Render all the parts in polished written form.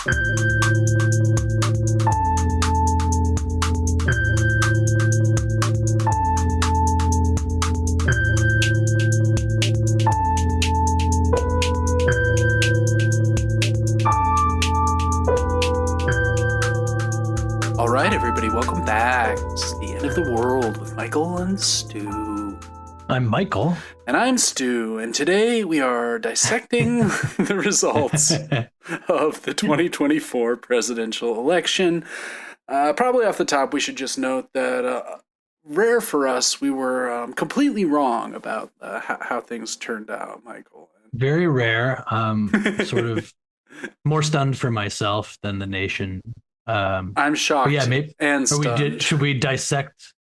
All right, everybody, welcome back. This is the end of the world with Michael and Stu. I'm Michael. And I'm Stu, and today we are dissecting the results of the 2024 presidential election. Probably off the top, we should just note that rare for us, we were completely wrong about how things turned out, Michael. Very rare. Sort of more stunned for myself than the nation. I'm shocked. Yeah, maybe. And should we dissect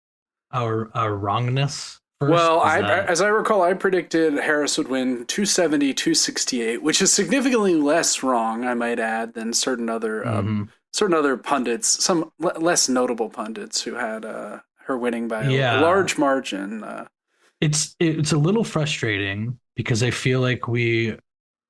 our wrongness first? Well, as I recall, I predicted Harris would win 270, 268, which is significantly less wrong, I might add, than certain other pundits, some less notable pundits who had her winning by a large margin. It's a little frustrating because I feel like we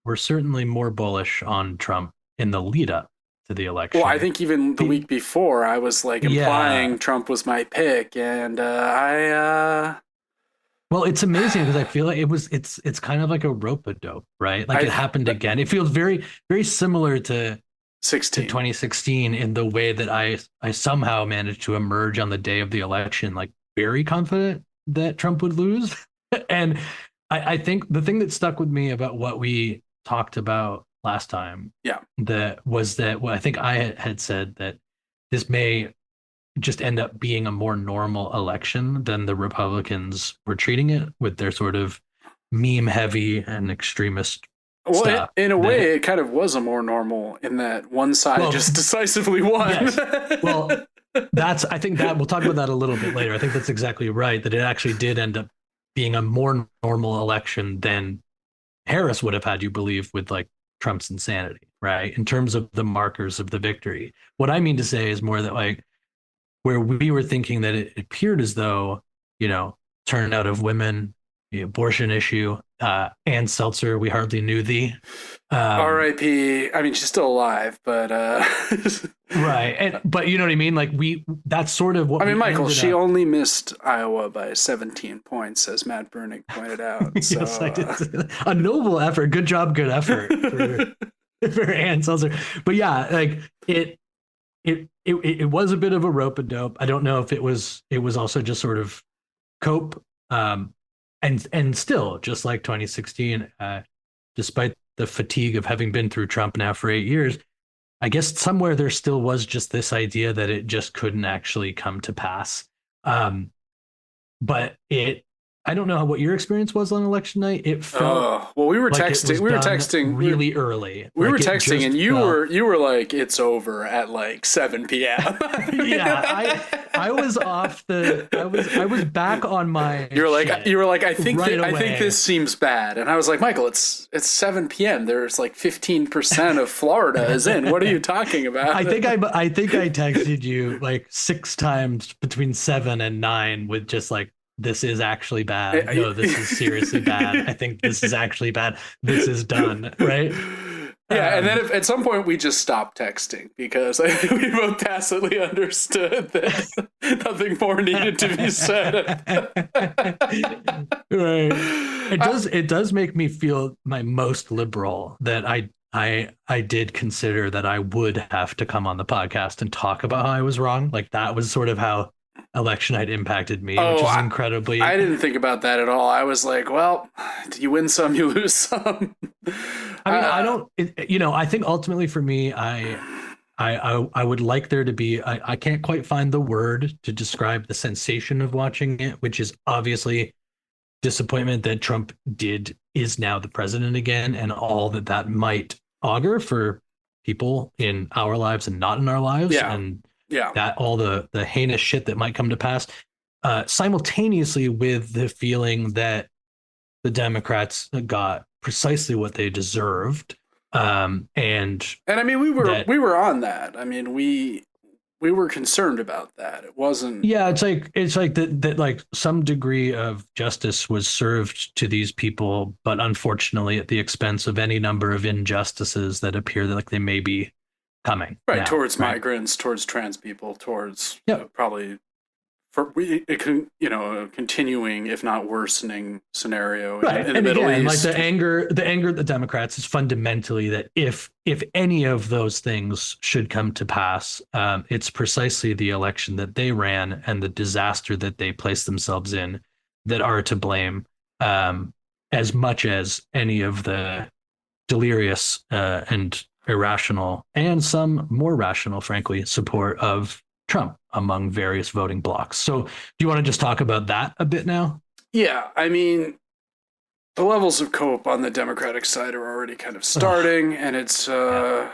were certainly more bullish on Trump in the lead up to the election. Well, I think even the week before, I was like implying Trump was my pick, and Well, it's amazing because I feel like it's kind of like a rope-a-dope, right? Like it happened again. It feels very, very similar to 2016 in the way that I somehow managed to emerge on the day of the election, like very confident that Trump would lose. And I think the thing that stuck with me about what we talked about last time, I think I had said that this may just end up being a more normal election than the Republicans were treating it, with their sort of meme heavy and extremist stuff. In a way, it kind of was a more normal in that one side just decisively won. Yes. Well, I think that we'll talk about that a little bit later. I think that's exactly right, that it actually did end up being a more normal election than Harris would have had you believe with like Trump's insanity, right? In terms of the markers of the victory. What I mean to say is more that like where we were thinking that it appeared as though, turnout of women, the abortion issue, Ann Seltzer, we hardly knew thee. R.I.P. I mean, she's still alive, but right. But you know what I mean? Like that's sort of what I mean, Michael, she only missed Iowa by 17 points, as Matt Brunig pointed out. So, yes, I did. A noble effort. Good job, good effort for Ann Seltzer. But yeah, like it was a bit of a rope-a-dope. I don't know if it was also just sort of cope. And still, just like 2016, despite the fatigue of having been through Trump now for 8 years, I guess somewhere there still was just this idea that it just couldn't actually come to pass. But I don't know what your experience was on election night. It felt we were like texting. We were texting really early. We were texting, and you were like, "It's over" at like 7 p.m. Yeah, I was off the. I was back on my. You were like, I think this seems bad, and I was like, Michael, it's 7 p.m. There's like 15% of Florida is in. What are you talking about? I think I texted you like 6 times between 7 and 9 with just like, this is actually bad. No, this is seriously bad. I think this is actually bad. This is done, right? Yeah, and then at some point we just stopped texting because we both tacitly understood that nothing more needed to be said. Right. It does make me feel my most liberal that I did consider that I would have to come on the podcast and talk about how I was wrong. Like that was sort of how election night impacted me, which is incredibly. I didn't think about that at all. I was like, well, you win some, you lose some. I mean, I don't. I think ultimately for me, I would like there to be. I can't quite find the word to describe the sensation of watching it, which is obviously disappointment that Trump is now the president again, and all that might augur for people in our lives and not in our lives. Yeah. And that all the heinous shit that might come to pass, simultaneously with the feeling that the Democrats got precisely what they deserved. And I mean, we were on that. I mean, we were concerned about that. It wasn't. Yeah, it's like that like some degree of justice was served to these people, but unfortunately at the expense of any number of injustices that appear that like they may be coming. Right, now, towards right? migrants, towards trans people, towards Yep. probably it can, a continuing, if not worsening, scenario Right. in the And Middle again, like East. the anger of the Democrats is fundamentally that if any of those things should come to pass, it's precisely the election that they ran and the disaster that they placed themselves in that are to blame, as much as any of the delirious and irrational and some more rational, frankly, support of Trump among various voting blocs. So, do you want to just talk about that a bit now? Yeah, I mean, the levels of cope on the Democratic side are already kind of Ugh, starting, and it's yeah.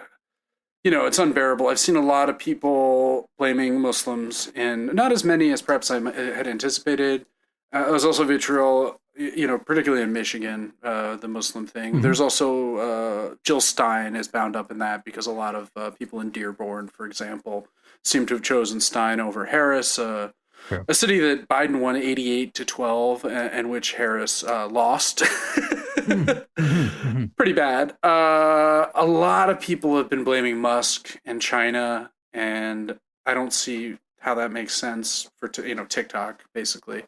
it's unbearable. I've seen a lot of people blaming Muslims, and not as many as perhaps I had anticipated. There's also vitriol, particularly in Michigan, the Muslim thing. Mhm. There's also Jill Stein is bound up in that because a lot of people in Dearborn, for example, seem to have chosen Stein over Harris. Sure. A city that Biden won 88-12, and which Harris lost. Mm, mhm, mhm. Pretty bad. A lot of people have been blaming Musk and China, and I don't see how that makes sense for TikTok basically.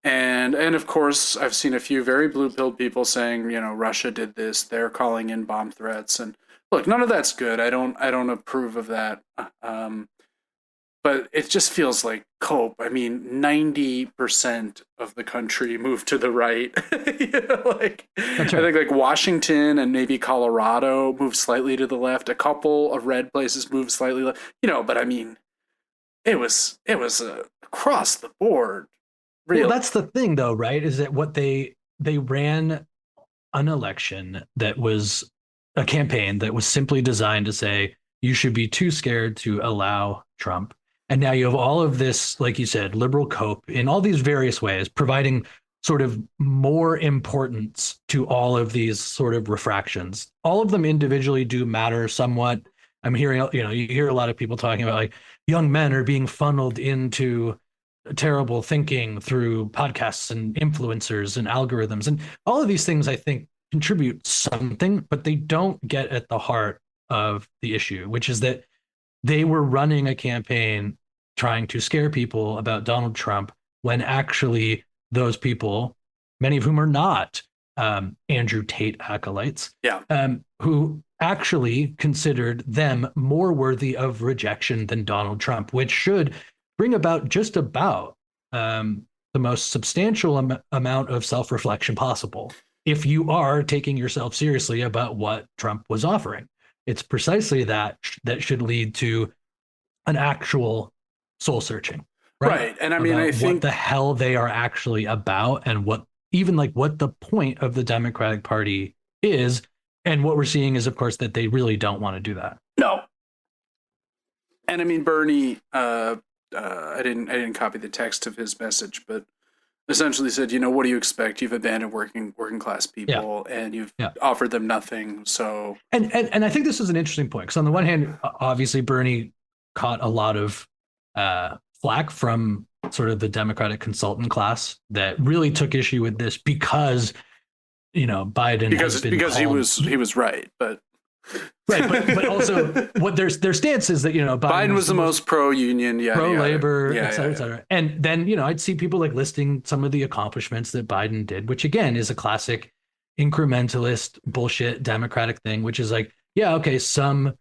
And of course, I've seen a few very blue-pilled people saying, Russia did this. They're calling in bomb threats, and look, none of that's good. I don't approve of that. But it just feels like cope. I mean, 90% of the country moved to the right. Like I That's right. think like Washington and maybe Colorado moved slightly to the left. A couple of red places moved slightly left. But I mean, it was across the board, Well, really. that's the thing, though, right? Is that what they ran an election that was a campaign that was simply designed to say you should be too scared to allow Trump. And now you have all of this, like you said, liberal cope in all these various ways, providing sort of more importance to all of these sort of refractions. All of them individually do matter somewhat. I'm hearing, you hear a lot of people talking about like young men are being funneled into terrible thinking through podcasts and influencers and algorithms. And all of these things, I think, contribute something, but they don't get at the heart of the issue, which is that they were running a campaign trying to scare people about Donald Trump when actually those people, many of whom are not Andrew Tate acolytes, Yeah. who actually considered them more worthy of rejection than Donald Trump, which should bring about just about the most substantial amount of self reflection possible if you are taking yourself seriously about what Trump was offering. It's precisely that should lead to an actual soul searching, right? Right. And I mean, I About what the think hell they are actually about and what even like what the point of the Democratic Party is. And what we're seeing is, of course, that they really don't want to do that. no. And I mean, Bernie, I didn't copy the text of his message, but essentially said, what do you expect? You've abandoned working class Yeah. people, and you've Yeah. offered them nothing. So And I think this is an interesting point because on the one hand, obviously Bernie caught a lot of flack from sort of the Democratic consultant class that really took issue with this because Biden has been because he called was right, but right, but also what their stance is that Biden was the most pro union, pro labor, yeah, et cetera, et cetera. And then I'd see people like listing some of the accomplishments that Biden did, which again is a classic incrementalist bullshit Democratic thing, which is like, yeah, okay, some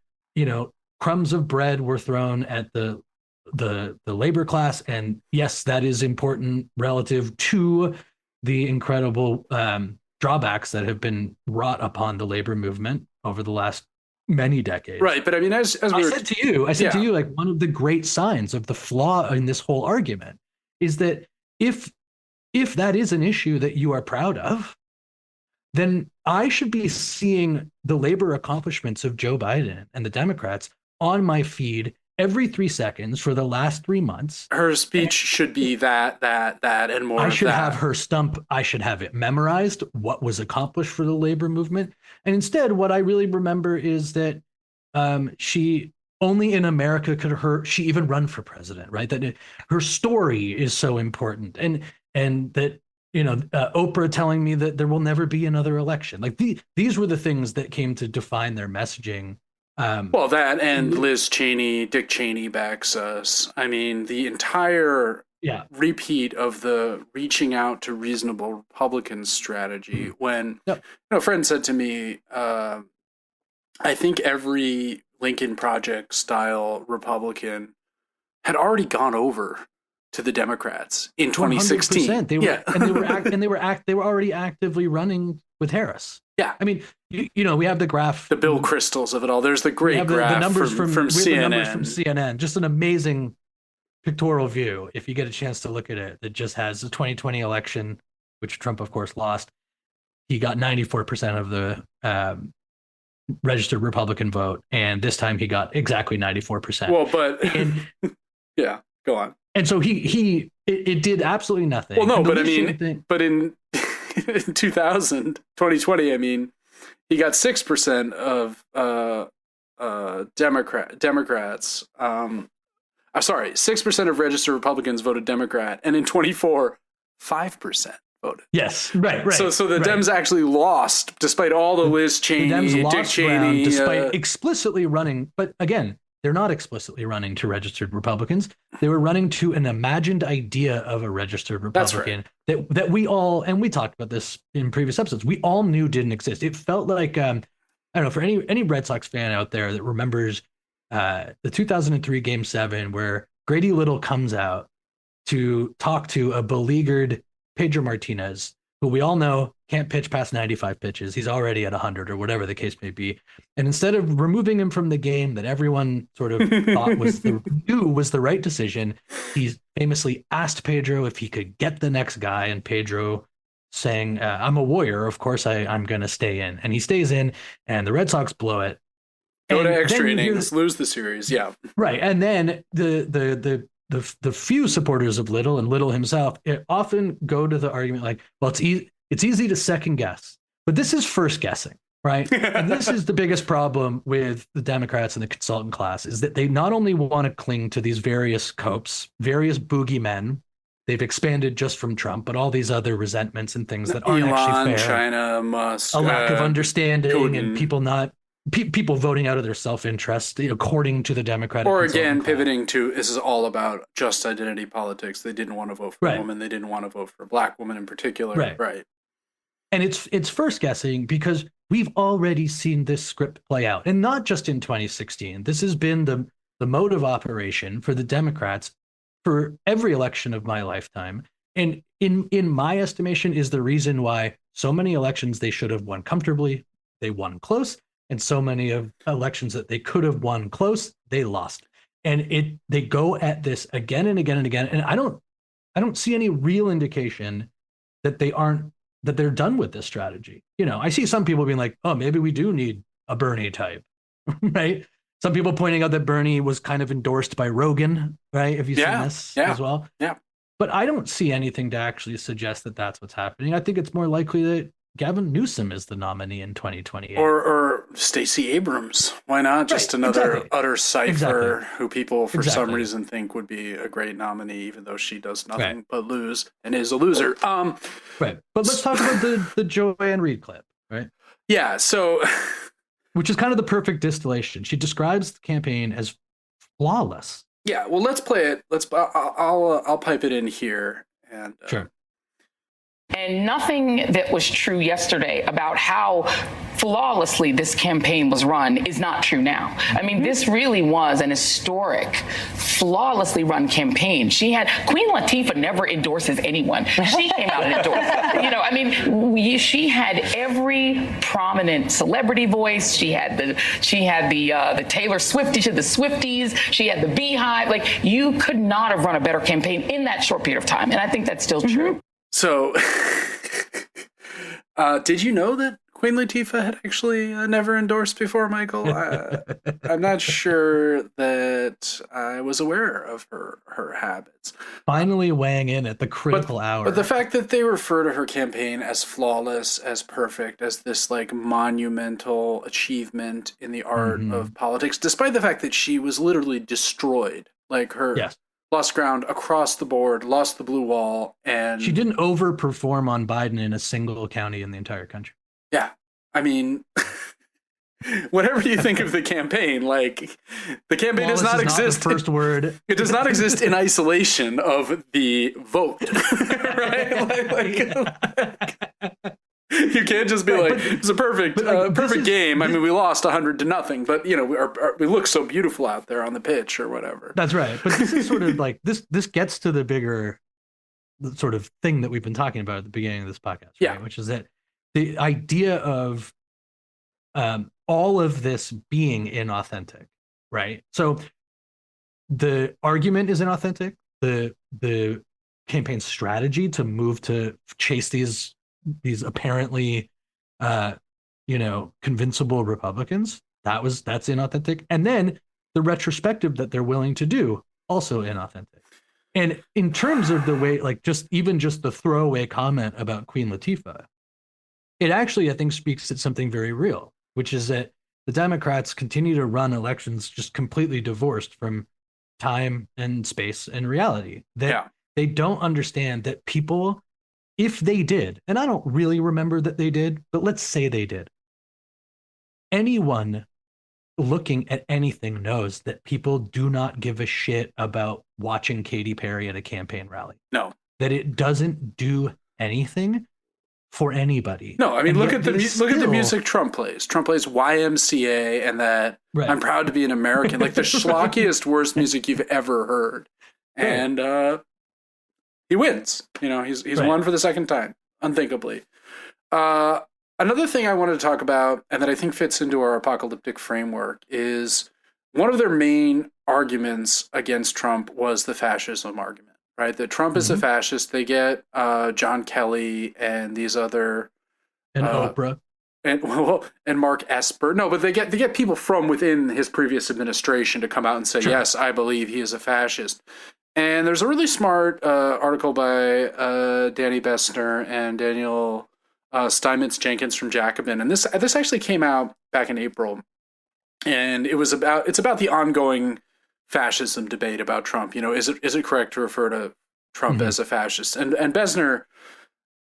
crumbs of bread were thrown at the labor class, and yes, that is important relative to the incredible drawbacks that have been wrought upon the labor movement over the last many decades. Right, but I mean, as I said to you, like one of the great signs of the flaw in this whole argument is that if that is an issue that you are proud of, then I should be seeing the labor accomplishments of Joe Biden and the Democrats on my feed every 3 seconds for the last 3 months. her speech should be that, and more I of should that. have her stump. I should have it memorized, what was accomplished for the labor movement. And instead, what I really remember is that she only in America could she even run for president, right? That her story is so important. And that, Oprah telling me that there will never be another election. Like these were the things that came to define their messaging Well, that and Liz Cheney, Dick Cheney backs us. I mean, the entire repeat of the reaching out to reasonable Republican strategy. When a friend said to me, I think every Lincoln Project style Republican had already gone over to the Democrats in 2016. 100%. They were already actively running with Harris. Yeah, I mean, we have the graph, the Bill Crystals of it all. There's the great graph the numbers from CNN. The numbers from CNN. Just an amazing pictorial view. If you get a chance to look at it, that just has the 2020 election, which Trump, of course, lost. He got 94% of the registered Republican vote, and this time he got exactly 94%. Well, but yeah, go on. And so it did absolutely nothing. Well, no, but I mean, but in 2020, I mean, he got 6% of Democrats. I'm sorry, 6% of registered Republicans voted Democrat, and in 24, 5% voted. Yes, right. So the Dems actually lost, despite all the Liz Cheney, Dick Cheney, despite explicitly running. But again, they're not explicitly running to registered Republicans. They were running to an imagined idea of a registered Republican that we all, and we talked about this in previous episodes, we all knew didn't exist. It felt like, I don't know, for any Red Sox fan out there that remembers the 2003 Game 7 where Grady Little comes out to talk to a beleaguered Pedro Martinez, who we all know can't pitch past 95 pitches. He's already at 100 or whatever the case may be. And instead of removing him from the game that everyone sort of thought was the right decision, he's famously asked Pedro if he could get the next guy, and Pedro saying, I'm a warrior, of course I'm going to stay in. And he stays in, and the Red Sox blow it. Go to extra innings, lose the series, yeah. Right, and then the few supporters of Little and Little himself often go to the argument like, well, it's easy to second guess, but this is first guessing, right? And this is the biggest problem with the Democrats and the consultant class, is that they not only want to cling to these various copes, various boogeymen. They've expanded just from Trump, but all these other resentments and things that aren't actually fair. China, Musk, a lack of understanding, Putin. And people voting out of their self-interest, according to the Democratic. Or again, pivoting to, this is all about just identity politics. They didn't want to vote for a woman. They didn't want to vote for a black woman in particular. Right. And it's first guessing because we've already seen this script play out. And not just in 2016. This has been the mode of operation for the Democrats for every election of my lifetime. And in my estimation is the reason why so many elections they should have won comfortably, they won close. And so many of elections that they could have won close, they lost. And they go at this again and again and again. And I don't see any real indication that they're done with this strategy. I see some people being like, oh, maybe we do need a Bernie type, right? Some people pointing out that Bernie was kind of endorsed by Rogan, right? Have you seen this as well? Yeah. But I don't see anything to actually suggest that that's what's happening. I think it's more likely that Gavin Newsom is the nominee in 2028. Or Stacey Abrams. Why not? Just another utter cipher who people for some reason think would be a great nominee, even though she does nothing but lose and is a loser. Right. But let's talk about the Joanne Reed clip, right? Yeah, so which is kind of the perfect distillation. She describes the campaign as flawless. Yeah, well, let's play it. I'll pipe it in here and sure. And nothing that was true yesterday about how flawlessly this campaign was run is not true now. I mean, this really was an historic, flawlessly run campaign. Queen Latifah never endorses anyone. She came out and endorsed. She had every prominent celebrity voice. She had the Taylor Swiftie to the Swifties. She had the Beehive. Like, you could not have run a better campaign in that short period of time. And I think that's still true. So, did you know that Queen Latifah had actually never endorsed before, Michael? I'm not sure that I was aware of her habits. Finally weighing in at the critical hour. But the fact that they refer to her campaign as flawless, as perfect, as this like monumental achievement in the art of politics, despite the fact that she was literally destroyed, like her... Yes. Lost ground across the board, lost the blue wall, and... She didn't overperform on Biden in a single county in the entire country. Yeah. I mean, whatever you think of the campaign, like the campaign Flawless does not is exist. Not the first word. It does not exist in isolation of the vote, right? You can't just be it's a perfect game. I mean, we lost 100-0, but we look so beautiful out there on the pitch or whatever. That's right. But this is sort of like this gets to the bigger sort of thing that we've been talking about at the beginning of this podcast, right? Yeah. Which is that the idea of all of this being inauthentic, right? So the argument is inauthentic. The campaign strategy to move to chase these apparently convincible Republicans, that's inauthentic. And then the retrospective that they're willing to do, also inauthentic. And in terms of the way, like just the throwaway comment about Queen Latifah, it actually, I think, speaks to something very real, which is that the Democrats continue to run elections just completely divorced from time and space and reality. That they don't understand that people, if they did, and I don't really remember that they did, but let's say they did, anyone looking at anything knows that people do not give a shit about watching Katy Perry at a campaign rally. No. That it doesn't do anything for anybody. No, I mean, look at the music Trump plays. Trump plays YMCA and that I'm proud to be an American, like the schlockiest, worst music you've ever heard. And he wins. He's won for the second time, unthinkably. Another thing I wanted to talk about, and that I think fits into our apocalyptic framework, is one of their main arguments against Trump was the fascism argument, right? That Trump is a fascist. They get John Kelly and these other... And Oprah. And Mark Esper. No, but they get people from within his previous administration to come out and say, yes, I believe he is a fascist. And there's a really smart article by Danny Bessner and Daniel Steinmetz Jenkins from Jacobin, and this actually came out back in April, and it's about the ongoing fascism debate about Trump. Is it correct to refer to Trump as a fascist? And Bessner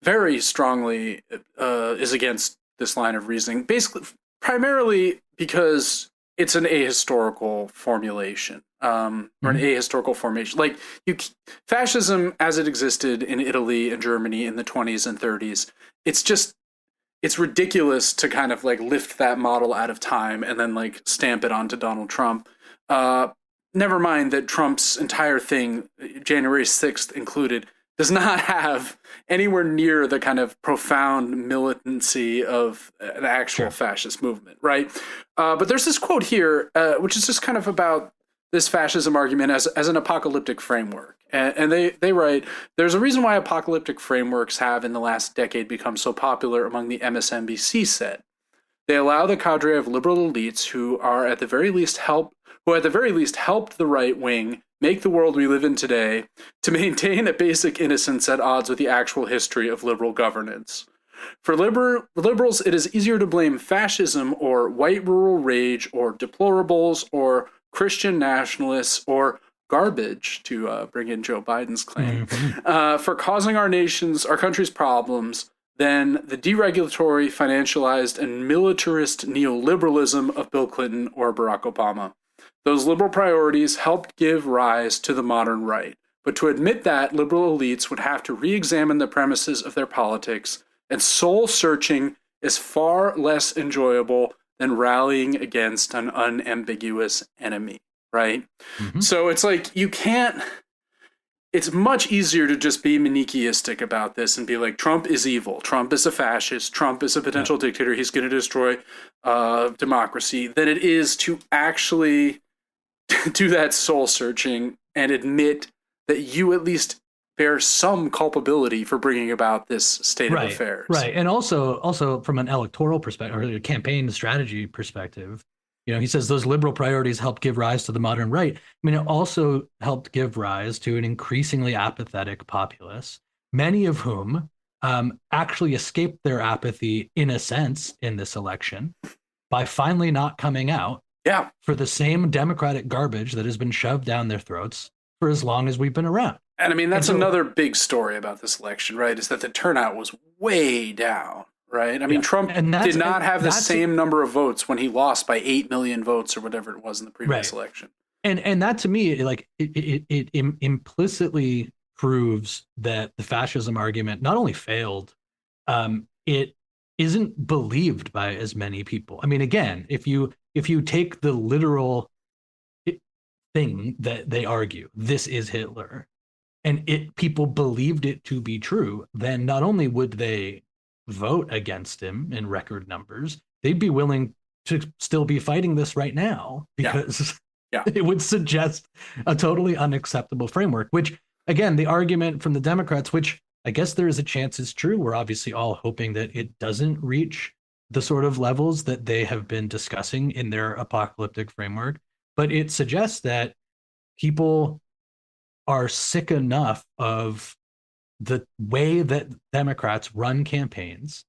very strongly is against this line of reasoning, basically primarily because it's an ahistorical formulation. Or an ahistorical formation. Like fascism as it existed in Italy and Germany in the 20s and 30s, it's ridiculous to kind of like lift that model out of time and then like stamp it onto Donald Trump. Never mind that Trump's entire thing, January 6th included, does not have anywhere near the kind of profound militancy of an actual fascist movement, right? But there's this quote here, which is just kind of about this fascism argument as an apocalyptic framework. And they write, there's a reason why apocalyptic frameworks have in the last decade become so popular among the MSNBC set. They allow the cadre of liberal elites who at the very least helped the right wing make the world we live in today to maintain a basic innocence at odds with the actual history of liberal governance. For liberals, it is easier to blame fascism or white rural rage or deplorables or Christian nationalists or garbage, to bring in Joe Biden's claim, for causing our country's problems than the deregulatory, financialized, and militarist neoliberalism of Bill Clinton or Barack Obama. Those liberal priorities helped give rise to the modern right. But to admit that, liberal elites would have to re-examine the premises of their politics, and soul-searching is far less enjoyable than rallying against an unambiguous enemy, right? So it's like it's much easier to just be manichaeistic about this and be like, Trump is evil, Trump is a fascist, Trump is a potential dictator, he's going to destroy democracy, than it is to actually do that soul searching and admit that you at least bear some culpability for bringing about this state of affairs. Right. And also from an electoral perspective or a campaign strategy perspective, he says those liberal priorities helped give rise to the modern right. I mean, it also helped give rise to an increasingly apathetic populace, many of whom actually escaped their apathy in a sense in this election by finally not coming out for the same Democratic garbage that has been shoved down their throats for as long as we've been around. And I mean, that's another big story about this election, right? Is that the turnout was way down, right? I mean, Trump did not have the same number of votes when he lost by 8 million votes or whatever it was in the previous election. And that to me, like it implicitly proves that the fascism argument not only failed, it isn't believed by as many people. I mean, again, if you take the literal thing that they argue, this is Hitler, and people believed it to be true, then not only would they vote against him in record numbers, they'd be willing to still be fighting this right now because it would suggest a totally unacceptable framework, which, again, the argument from the Democrats, which I guess there is a chance is true. We're obviously all hoping that it doesn't reach the sort of levels that they have been discussing in their apocalyptic framework. But it suggests that people are sick enough of the way that Democrats run campaigns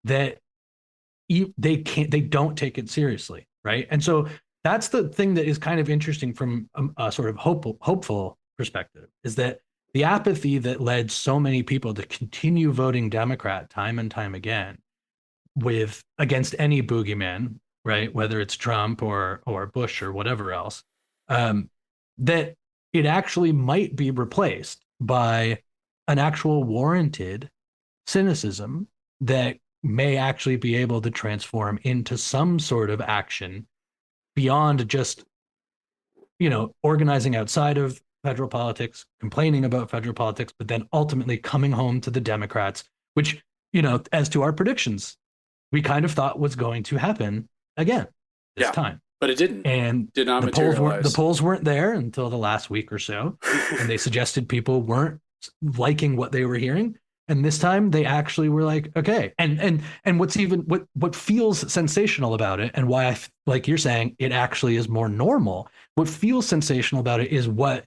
that they don't take it seriously, right? And so that's the thing that is kind of interesting from a sort of hopeful perspective, is that the apathy that led so many people to continue voting Democrat time and time again against any boogeyman, right? Whether it's Trump or Bush or whatever else, that it actually might be replaced by an actual warranted cynicism that may actually be able to transform into some sort of action beyond just, organizing outside of federal politics, complaining about federal politics, but then ultimately coming home to the Democrats, which, as to our predictions, we kind of thought was going to happen again this time. But it didn't. And did not materialize. The polls weren't there until the last week or so. And they suggested people weren't liking what they were hearing. And this time they actually were like, okay. And what feels sensational about it, and why like you're saying, it actually is more normal. What feels sensational about it is what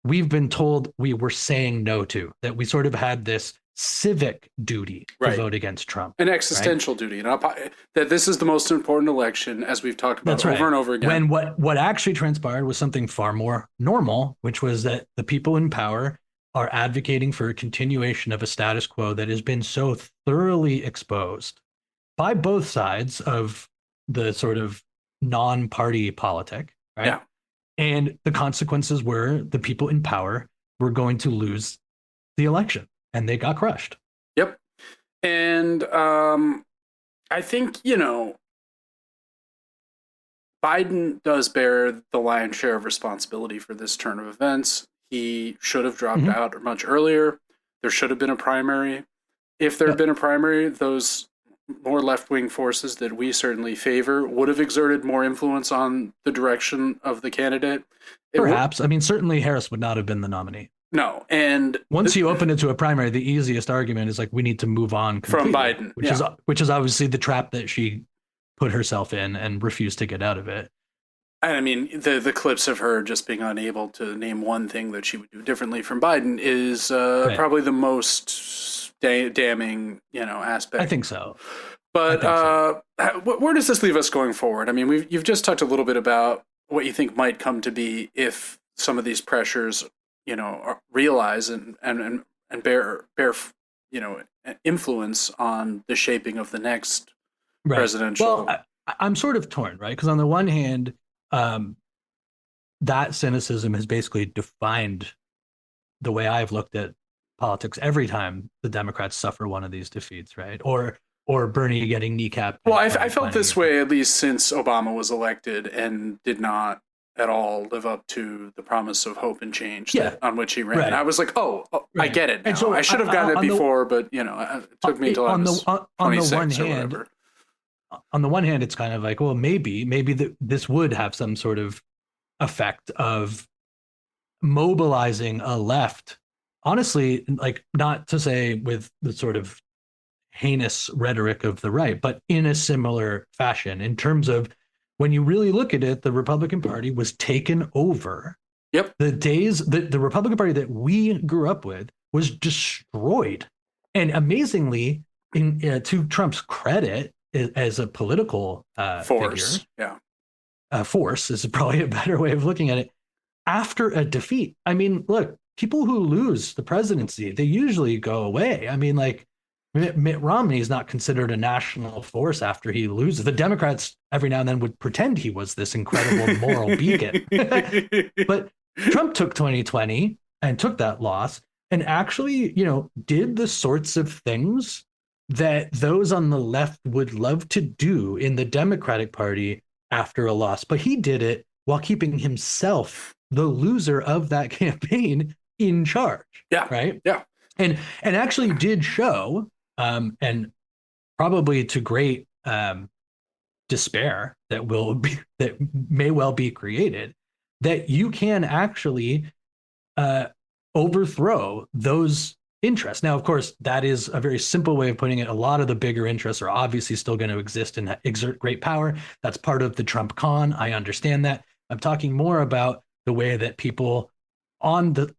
we've been told we were saying no to, that we sort of had this civic duty to vote against Trump. An existential duty. That this is the most important election, as we've talked about over and over again. When what actually transpired was something far more normal, which was that the people in power are advocating for a continuation of a status quo that has been so thoroughly exposed by both sides of the sort of non-party politic, right? Yeah. And the consequences were the people in power were going to lose the election, and they got crushed. Yep. And I think, Biden does bear the lion's share of responsibility for this turn of events. He should have dropped out much earlier. There should have been a primary. If there had been a primary, those more left-wing forces that we certainly favor would have exerted more influence on the direction of the candidate. Perhaps. I mean, certainly Harris would not have been the nominee. No. And once you open it to a primary, the easiest argument is like, we need to move on from Biden, which is obviously the trap that she put herself in and refused to get out of it. And I mean, the clips of her just being unable to name one thing that she would do differently from Biden is probably the most damning, aspect. I think so. But where does this leave us going forward? I mean, you've just talked a little bit about what you think might come to be if some of these pressures, realize and bear influence on the shaping of the next presidential. Well, I'm sort of torn, right? Because on the one hand, that cynicism has basically defined the way I've looked at politics every time the Democrats suffer one of these defeats, right? Or Bernie getting kneecapped. Well, I felt this way at least since Obama was elected and did not at all live up to the promise of hope and change on which he ran. Right. I was like, I get it now. And so I should have gotten it before, but it took me until I was 26 or whatever. On the one hand, it's kind of like, well, maybe this would have some sort of effect of mobilizing a left. Honestly, like, not to say with the sort of heinous rhetoric of the right, but in a similar fashion in terms of when you really look at it, the Republican Party was taken over. Yep. The Republican Party that we grew up with was destroyed. And amazingly, to Trump's credit, as a political force, figure, force is probably a better way of looking at it. After a defeat, I mean, look, people who lose the presidency, they usually go away. I mean, like, Mitt Romney is not considered a national force after he loses. The Democrats every now and then would pretend he was this incredible moral beacon. But Trump took 2020 and took that loss and actually, did the sorts of things that those on the left would love to do in the Democratic Party after a loss. But he did it while keeping himself, the loser of that campaign, in charge. Yeah. Right. Yeah. And actually did show, and probably to great despair that may well be created, that you can actually overthrow those interests. Now, of course, that is a very simple way of putting it. A lot of the bigger interests are obviously still going to exist and exert great power. That's part of the Trump con. I understand that. I'm talking more about the way that people on the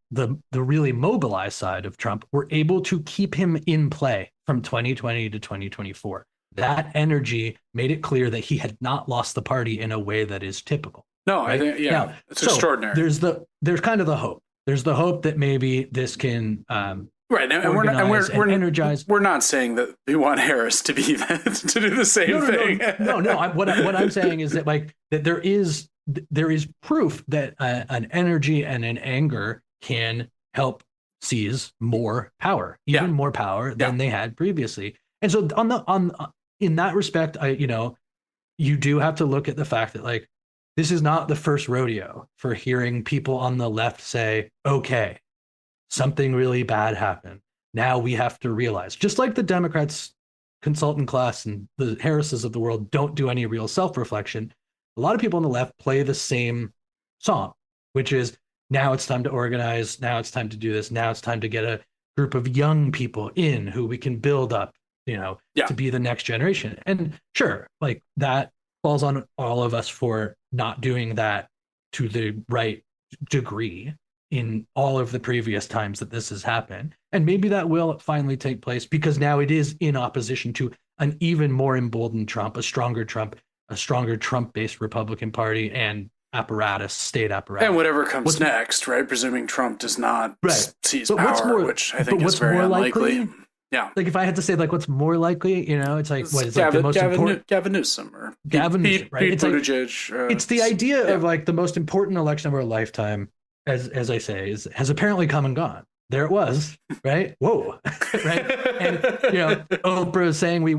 really mobilized side of Trump were able to keep him in play from 2020 to 2024. That energy made it clear that he had not lost the party in a way that is typical. No, right? I think, now, it's extraordinary. There's kind of the hope. There's the hope that maybe this can right, and we're energize. We're not saying that we want Harris to be to do the same thing. No. What I'm saying is that that there is proof that an energy and an anger can help seize more power, even more power than they had previously. And so in that respect, you do have to look at the fact that this is not the first rodeo for hearing people on the left say, okay, something really bad happened. Now we have to realize, just like the Democrats consultant class and the Harrises of the world don't do any real self-reflection, a lot of people on the left play the same song, which is, now it's time to organize, now it's time to do this, now it's time to get a group of young people in who we can build up, to be the next generation. And sure, that falls on all of us for not doing that to the right degree in all of the previous times that this has happened. And maybe that will finally take place because now it is in opposition to an even more emboldened Trump, a stronger Trump-based Republican Party and state apparatus. And whatever comes next, right? Presuming Trump does not seize power, which I think is very unlikely. Yeah. If I had to say, what's more likely, it's the most important? Gavin Newsom or Gavin Newsom, right? Pete Buttigieg. It's the idea of the most important election of our lifetime, as I say, has apparently come and gone. There it was, right? Whoa, right? And Oprah is saying we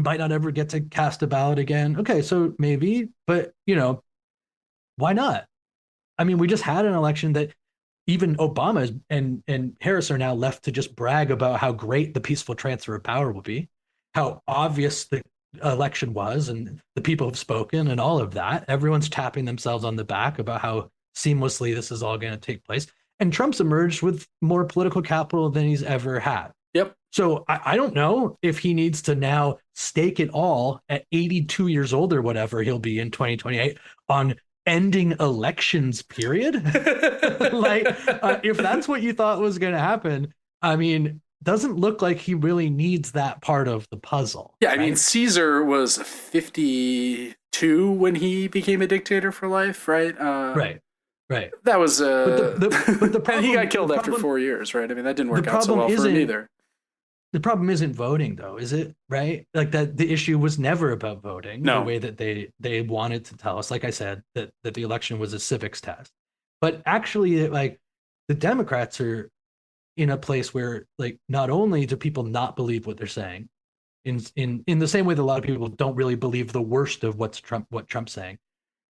might not ever get to cast a ballot again. Okay, so maybe, but why not? I mean, we just had an election that even Obama and Harris are now left to just brag about how great the peaceful transfer of power will be, how obvious the election was, and the people have spoken and all of that. Everyone's tapping themselves on the back about how seamlessly this is all going to take place. And Trump's emerged with more political capital than he's ever had. Yep. So I don't know if he needs to now stake it all at 82 years old or whatever he'll be in 2028 on ending elections, period. If that's what you thought was going to happen, I mean, doesn't look like he really needs that part of the puzzle. Yeah, I mean, Caesar was 52 when he became a dictator for life, right? Right. That was but the problem, and he got killed after 4 years, right? I mean, that didn't work out so well for him either. The problem isn't voting, though, is it? Right? That the issue was never about voting. No. The way that they wanted to tell us, like I said, that the election was a civics test. But actually, the Democrats are in a place where, not only do people not believe what they're saying, in the same way that a lot of people don't really believe the worst of what Trump's saying,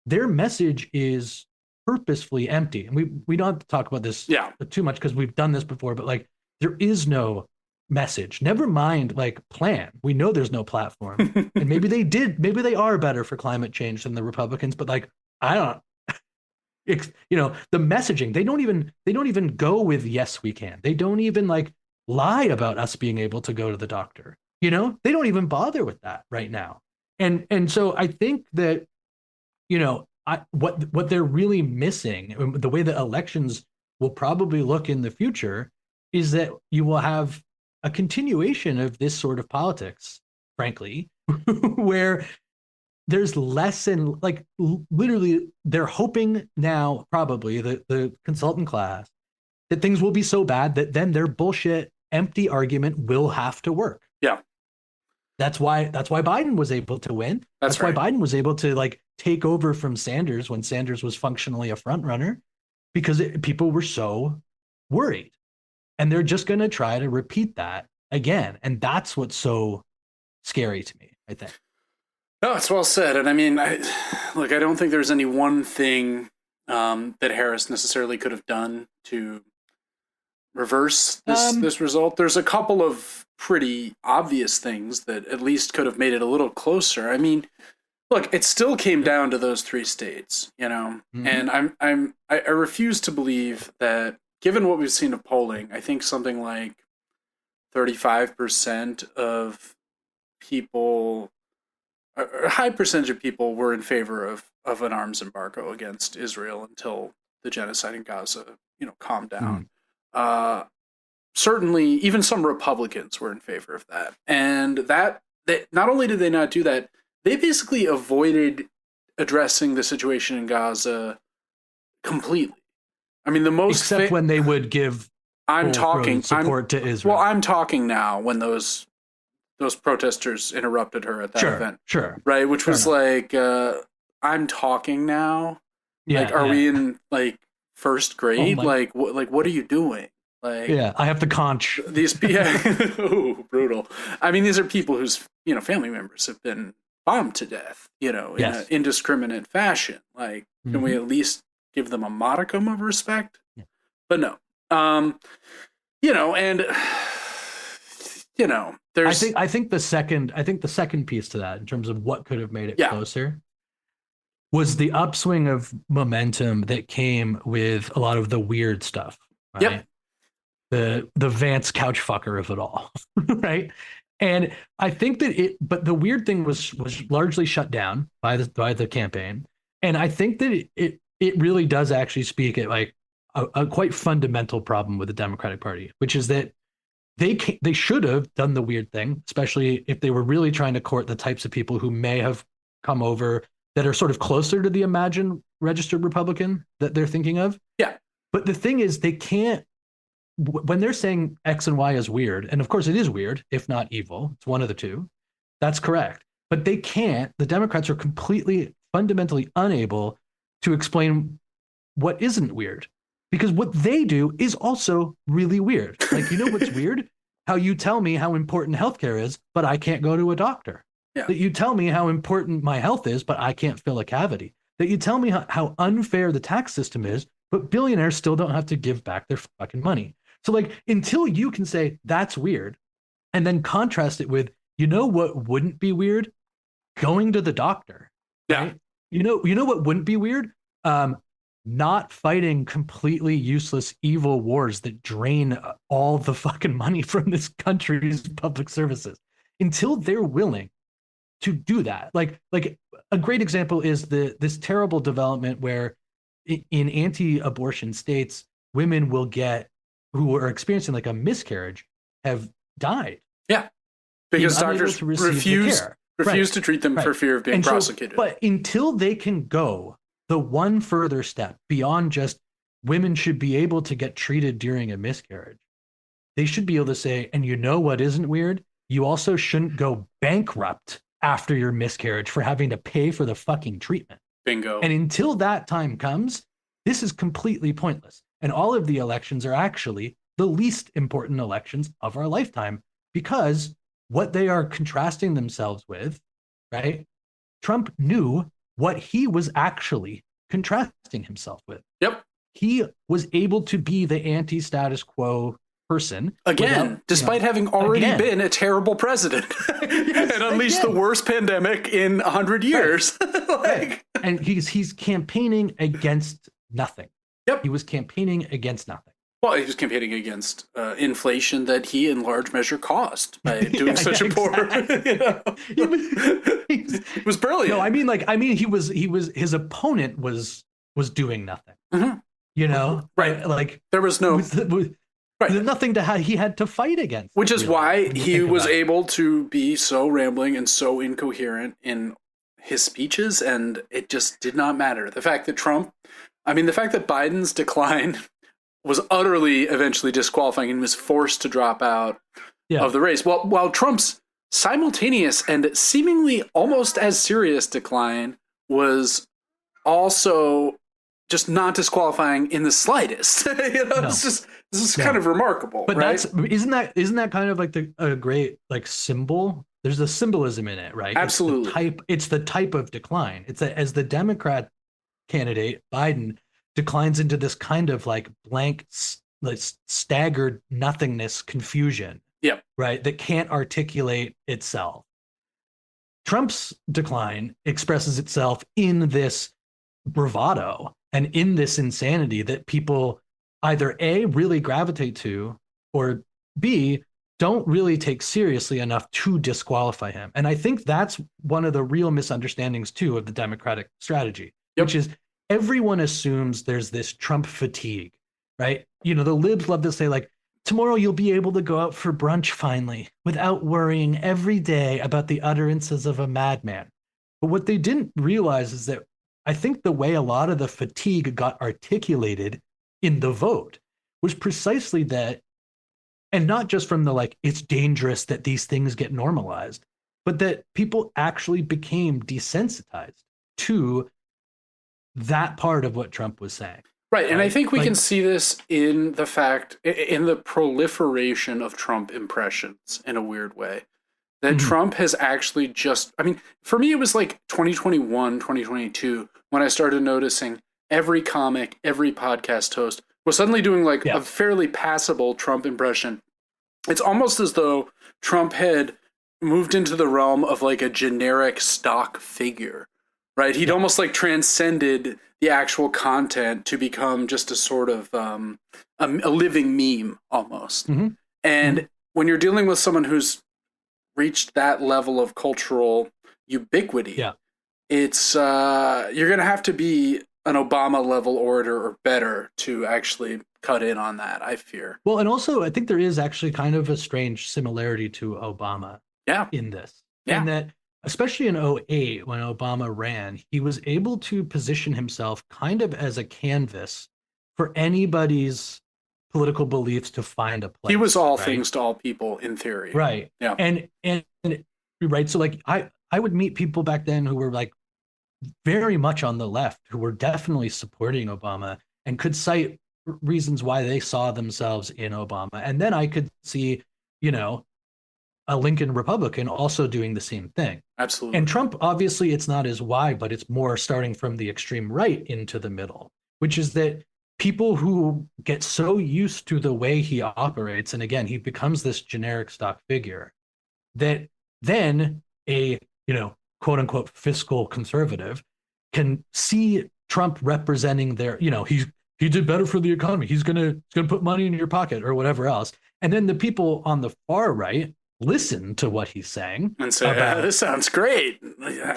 their message is purposefully empty. And we don't have to talk about this too much because we've done this before, but there is no message, never mind plan. We know there's no platform. And maybe they are better for climate change than the Republicans, but I don't the messaging, they don't even go with yes we can. They don't even lie about us being able to go to the doctor. They don't even bother with that right now. And so I think that what they're really missing, the way that elections will probably look in the future, is that you will have a continuation of this sort of politics, frankly, where there's less and literally they're hoping now, probably the consultant class, that things will be so bad that then their bullshit empty argument will have to work. Yeah. That's why Biden was able to win. That's right. Why Biden was able to like take over from Sanders when Sanders was functionally a front runner, because people were so worried. And they're just going to try to repeat that again. And that's what's so scary to me, I think. No, it's well said. And I mean, I don't think there's any one thing that Harris necessarily could have done to reverse this result. There's a couple of pretty obvious things that at least could have made it a little closer. I mean, look, it still came down to those 3 states, you know, and I refuse to believe that, given what we've seen of polling, I think something like 35% of people, a high percentage of people, were in favor of an arms embargo against Israel until the genocide in Gaza, calmed down. Certainly, even some Republicans were in favor of that. And that not only did they not do that, they basically avoided addressing the situation in Gaza completely. I mean, except when they would give support to Israel. Well, I'm talking now when those protesters interrupted her at that event. Sure. Right, which was like, I'm talking now. Yeah, like, are we in like first grade? What are you doing? Like, yeah, I have the conch. These, ooh, brutal. I mean, these are people whose family members have been bombed to death, in an indiscriminate fashion. Like, can we at least give them a modicum of respect? Yeah. But no, and there's. I think the second piece to that, in terms of what could have made it closer, was the upswing of momentum that came with a lot of the weird stuff. Right? Yep. The Vance couch fucker of it all, right? And I think that but the weird thing was largely shut down by the campaign, and I think that it really does actually speak at like a quite fundamental problem with the Democratic Party, which is that they should have done the weird thing, especially if they were really trying to court the types of people who may have come over that are sort of closer to the imagined registered Republican that they're thinking of. Yeah. But the thing is, they can't. When they're saying X and Y is weird, and of course it is weird, if not evil, it's one of the two, that's correct. But they can't, the Democrats are completely, fundamentally unable to explain what isn't weird. Because what they do is also really weird. Like, what's weird? How you tell me how important healthcare is, but I can't go to a doctor. Yeah. That you tell me how important my health is, but I can't fill a cavity. That you tell me how unfair the tax system is, but billionaires still don't have to give back their fucking money. So, like, until you can say that's weird, and then contrast it with, what wouldn't be weird? Going to the doctor. Yeah. Right? You know what wouldn't be weird? Not fighting completely useless, evil wars that drain all the fucking money from this country's public services. Until they're willing to do that. Like a great example is this terrible development where in anti-abortion states, women who are experiencing like a miscarriage have died. Yeah. Because doctors refuse to treat them for fear of being prosecuted. But until they can go the one further step beyond just women should be able to get treated during a miscarriage, they should be able to say, and what isn't weird? You also shouldn't go bankrupt after your miscarriage for having to pay for the fucking treatment. Bingo. And until that time comes, this is completely pointless. And all of the elections are actually the least important elections of our lifetime, because what they are contrasting themselves with, right? Trump knew what he was actually contrasting himself with. Yep. He was able to be the anti-status quo person. Again, despite having already been a terrible president and unleashed the worst pandemic in 100 years. Right. And he's campaigning against nothing. Yep. He was campaigning against nothing. Well, he was campaigning against inflation that he, in large measure, caused by doing such a poor. It was brilliant. No, I mean, his opponent was doing nothing. Mm-hmm. Right? Like there was no nothing he had to fight against. Which is why he was able to be so rambling and so incoherent in his speeches, and it just did not matter. The fact that Biden's decline was utterly eventually disqualifying and was forced to drop out of the race. While Trump's simultaneous and seemingly almost as serious decline was also just not disqualifying in the slightest. This is kind of remarkable. But right? isn't that kind of like a great like symbol? There's a symbolism in it, right? Absolutely. It's the type of decline. It's that as the Democrat candidate Biden declines into this kind of like blank, like staggered nothingness, confusion. Yep. Right. That can't articulate itself. Trump's decline expresses itself in this bravado and in this insanity that people either A, really gravitate to, or B, don't really take seriously enough to disqualify him. And I think that's one of the real misunderstandings, too, of the Democratic strategy, which is everyone assumes there's this Trump fatigue, right? The libs love to say, like, tomorrow you'll be able to go out for brunch finally without worrying every day about the utterances of a madman. But what they didn't realize is that I think the way a lot of the fatigue got articulated in the vote was precisely that, and not just from the like, it's dangerous that these things get normalized, but that people actually became desensitized to that part of what Trump was saying. Right. And I think we can see this in the proliferation of Trump impressions in a weird way. That Trump has actually for me, it was like 2021, 2022, when I started noticing every comic, every podcast host was suddenly doing like a fairly passable Trump impression. It's almost as though Trump had moved into the realm of like a generic stock figure, right? He'd almost like transcended the actual content to become just a sort of a living meme almost. And when you're dealing with someone who's reached that level of cultural ubiquity, it's you're going to have to be an Obama level orator or better to actually cut in on that, I fear. Well, and also I think there is actually kind of a strange similarity to Obama in this. And that especially in 2008 when Obama ran, he was able to position himself kind of as a canvas for anybody's political beliefs to find a place. He was all things to all people in theory. Right. Yeah. And right. So like I would meet people back then who were like very much on the left, who were definitely supporting Obama and could cite reasons why they saw themselves in Obama. And then I could see, a Lincoln Republican also doing the same thing. Absolutely. And Trump, obviously, it's not as wide, but it's more starting from the extreme right into the middle, which is that people who get so used to the way he operates, and again, he becomes this generic stock figure, that then a, quote unquote, fiscal conservative can see Trump representing their, he did better for the economy. He's gonna put money in your pocket or whatever else. And then the people on the far right listen to what he's saying and say, this sounds great.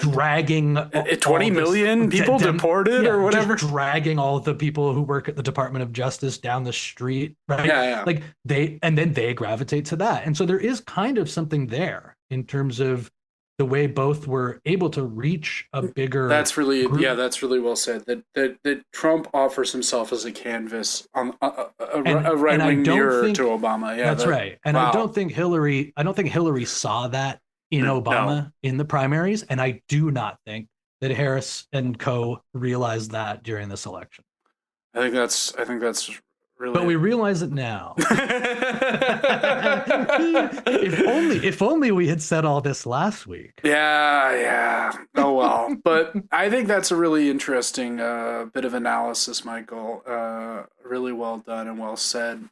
Dragging 20 million people deported or whatever. Just dragging all of the people who work at the Department of Justice down the street, right? Yeah. Like then they gravitate to that. And so there is kind of something there in terms of the way both were able to reach a bigger that's really group. That's really well said. That Trump offers himself as a canvas on a right-wing mirror to Obama. Yeah, that's right. And wow. I don't think Hillary saw that in Obama in the primaries, and I do not think that Harris and co realized that during this election. I think that's really. But we realize it now. if only we had said all this last week. Yeah. Oh well. But I think that's a really interesting bit of analysis, Michael. Really well done and well said.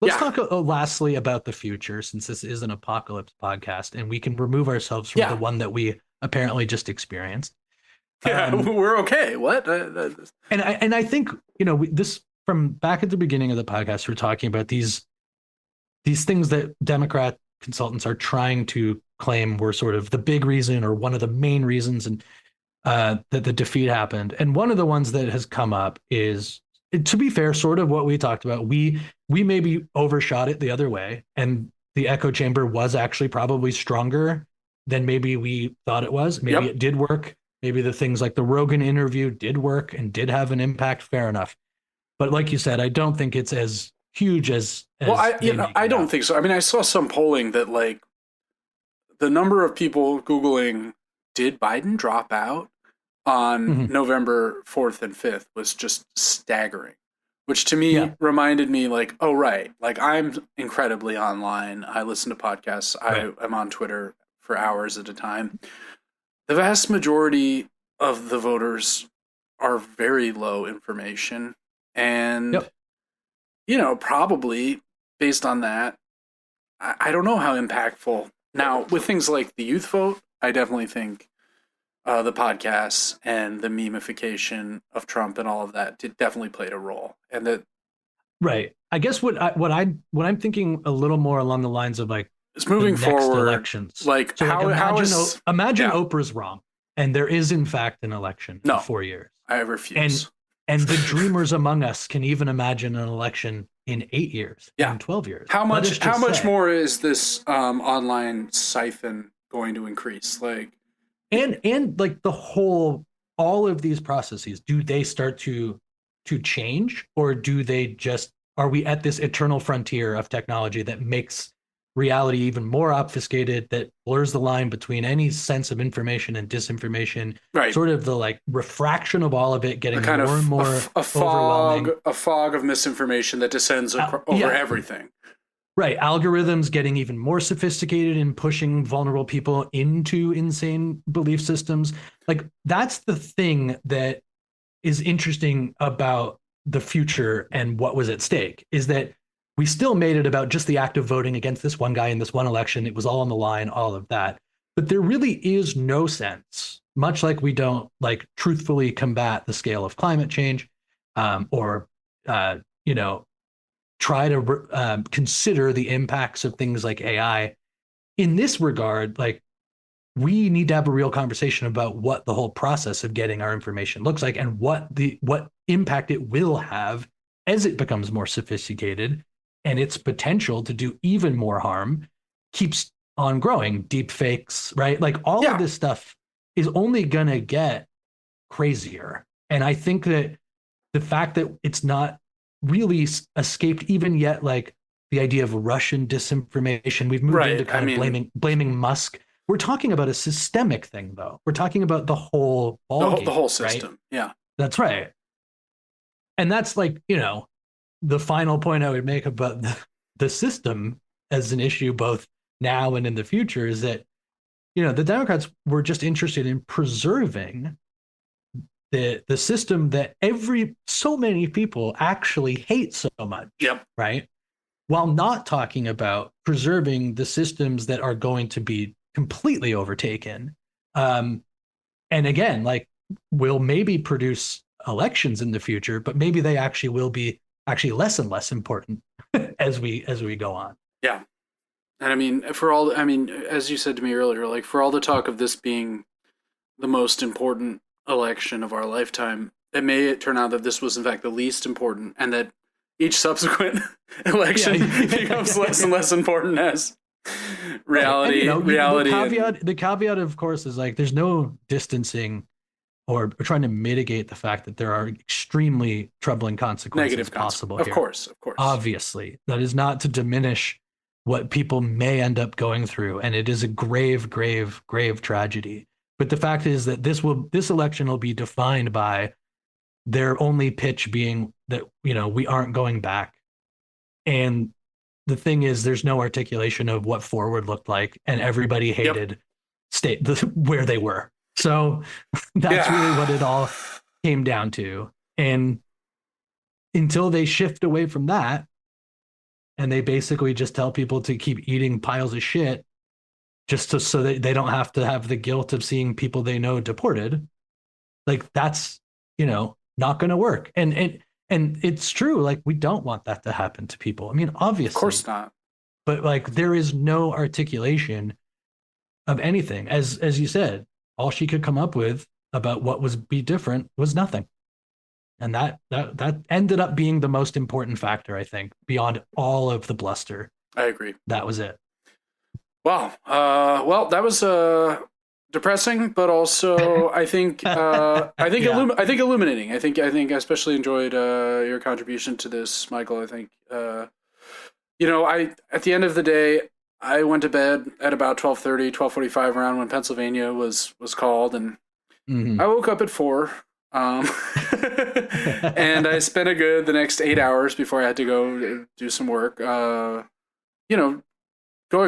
Let's talk lastly about the future, since this is an apocalypse podcast, and we can remove ourselves from the one that we apparently just experienced. Yeah, we're okay. What? And I think this from back at the beginning of the podcast, we're talking about these things that Democrat consultants are trying to claim were sort of the big reason or one of the main reasons, and that the defeat happened. And one of the ones that has come up is, to be fair, sort of what we talked about. We maybe overshot it the other way, and the echo chamber was actually probably stronger than maybe we thought it was. Maybe it did work Maybe the things like the Rogan interview did work and did have an impact. Fair enough. But like you said, I don't think it's as huge as well, I don't think so. I mean, I saw some polling that like the number of people Googling, did Biden drop out on November 4th and 5th was just staggering, which to me reminded me like, oh, right. Like I'm incredibly online. I listen to podcasts. Right. I'm on Twitter for hours at a time. The vast majority of the voters are very low information. And, you know, probably based on that, I don't know how impactful. Now, with things like the youth vote, I definitely think the podcasts and the memification of Trump and all of that definitely played a role. And that, right. I guess what I'm thinking a little more along the lines of like it's moving forward elections. Like, so imagine Oprah's wrong, and there is in fact an election in 4 years. I refuse. And the dreamers among us can even imagine an election in 8 years, in 12 years. How much more is this online siphon going to increase? Like, and like all of these processes, do they start to change, or do they just, are we at this eternal frontier of technology that makes reality even more obfuscated, that blurs the line between any sense of information and disinformation, right? Sort of the like refraction of all of it getting more and more overwhelming. A fog of misinformation that descends over everything. Right. Algorithms getting even more sophisticated in pushing vulnerable people into insane belief systems. Like that's the thing that is interesting about the future and what was at stake, is that we still made it about just the act of voting against this one guy in this one election. It was all on the line, all of that. But there really is no sense, much like we don't like truthfully combat the scale of climate change, or try to consider the impacts of things like AI. In this regard, like we need to have a real conversation about what the whole process of getting our information looks like, and what impact it will have as it becomes more sophisticated, and its potential to do even more harm keeps on growing. Deep fakes, right? Like all of this stuff is only going to get crazier. And I think that the fact that it's not really escaped even yet, like the idea of Russian disinformation, we've moved into kind of blaming Musk. We're talking about a systemic thing, though. We're talking about the whole ballgame, the whole system. Right? Yeah, that's right. And that's like, the final point I would make about the system as an issue, both now and in the future, is that, the Democrats were just interested in preserving the system that so many people actually hate so much. Yep. Right. While not talking about preserving the systems that are going to be completely overtaken. And again, like will maybe produce elections in the future, but maybe they actually will be less and less important as we go on. Yeah. And I mean, as you said to me earlier, like for all the talk of this being the most important election of our lifetime, it may turn out that this was in fact the least important, and that each subsequent election becomes less and less important as reality. The caveat, of course, is like there's no distancing or trying to mitigate the fact that there are extremely troubling consequences possible here. Of course. Obviously, that is not to diminish what people may end up going through, and it is a grave, grave, grave tragedy. But the fact is that this election will be defined by their only pitch being that we aren't going back, and the thing is, there's no articulation of what forward looked like, and everybody hated where they were. So that's really what it all came down to. And until they shift away from that, and they basically just tell people to keep eating piles of shit just so that they don't have to have the guilt of seeing people they know deported, like that's, not going to work. And it's true. Like we don't want that to happen to people. I mean, obviously. Of course not. But like there is no articulation of anything. As you said, all she could come up with about what was be different was nothing. And that ended up being the most important factor, I think, beyond all of the bluster. I agree. That was it. Wow. Well, that was a depressing, but also I think illuminating. I think I especially enjoyed your contribution to this, Michael. I think I at the end of the day, I went to bed at about 12:30, 12:45 around when Pennsylvania was called, and I woke up at 4. And I spent the next 8 hours before I had to go do some work, going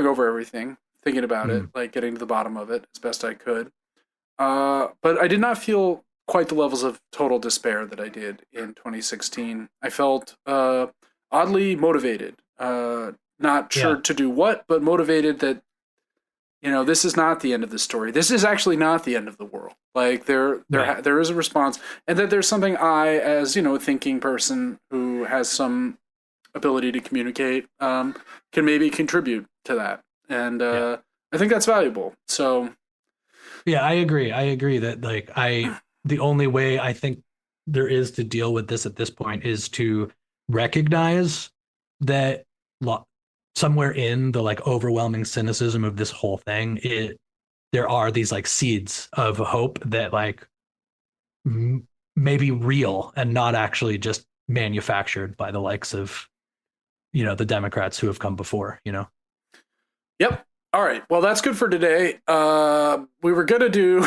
over everything, thinking about it, like getting to the bottom of it as best I could. But I did not feel quite the levels of total despair that I did in 2016. I felt oddly motivated, not sure to do what, but motivated that, this is not the end of the story. This is actually not the end of the world. Like there is a response, and that there's something I, as a thinking person who has some ability to communicate, can maybe contribute to that, and I think that's valuable. So, yeah, I agree. That the only way I think there is to deal with this at this point is to recognize that somewhere in the overwhelming cynicism of this whole thing, there are these seeds of hope that may be real and not actually just manufactured by the likes of the Democrats who have come before. Yep. All right. Well, that's good for today. We were gonna do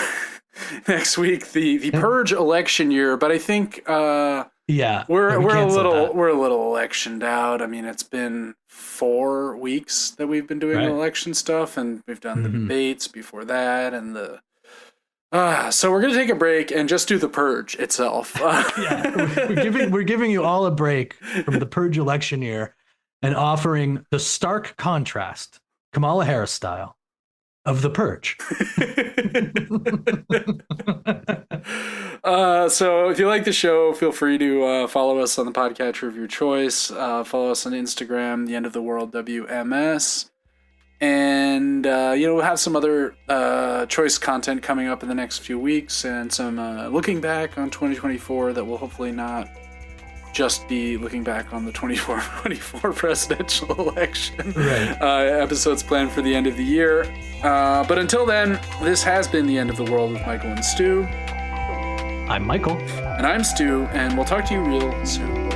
next week the purge election year, but I think we're a little electioned out. I mean, it's been 4 weeks that we've been doing election stuff, and we've done the debates before that, and so we're gonna take a break and just do the purge itself. We're giving you all a break from the purge election year and offering the stark contrast, Kamala Harris style, of the purge. So if you like the show, feel free to follow us on the podcatcher of your choice. Follow us on Instagram, The End of the World WMS. And, we'll have some other choice content coming up in the next few weeks, and some looking back on 2024 that will hopefully not just be looking back on the 2024 presidential election. Episodes planned for the end of the year. But until then, this has been The End of the World with Michael and Stu. I'm Michael. And I'm Stu, and we'll talk to you real soon.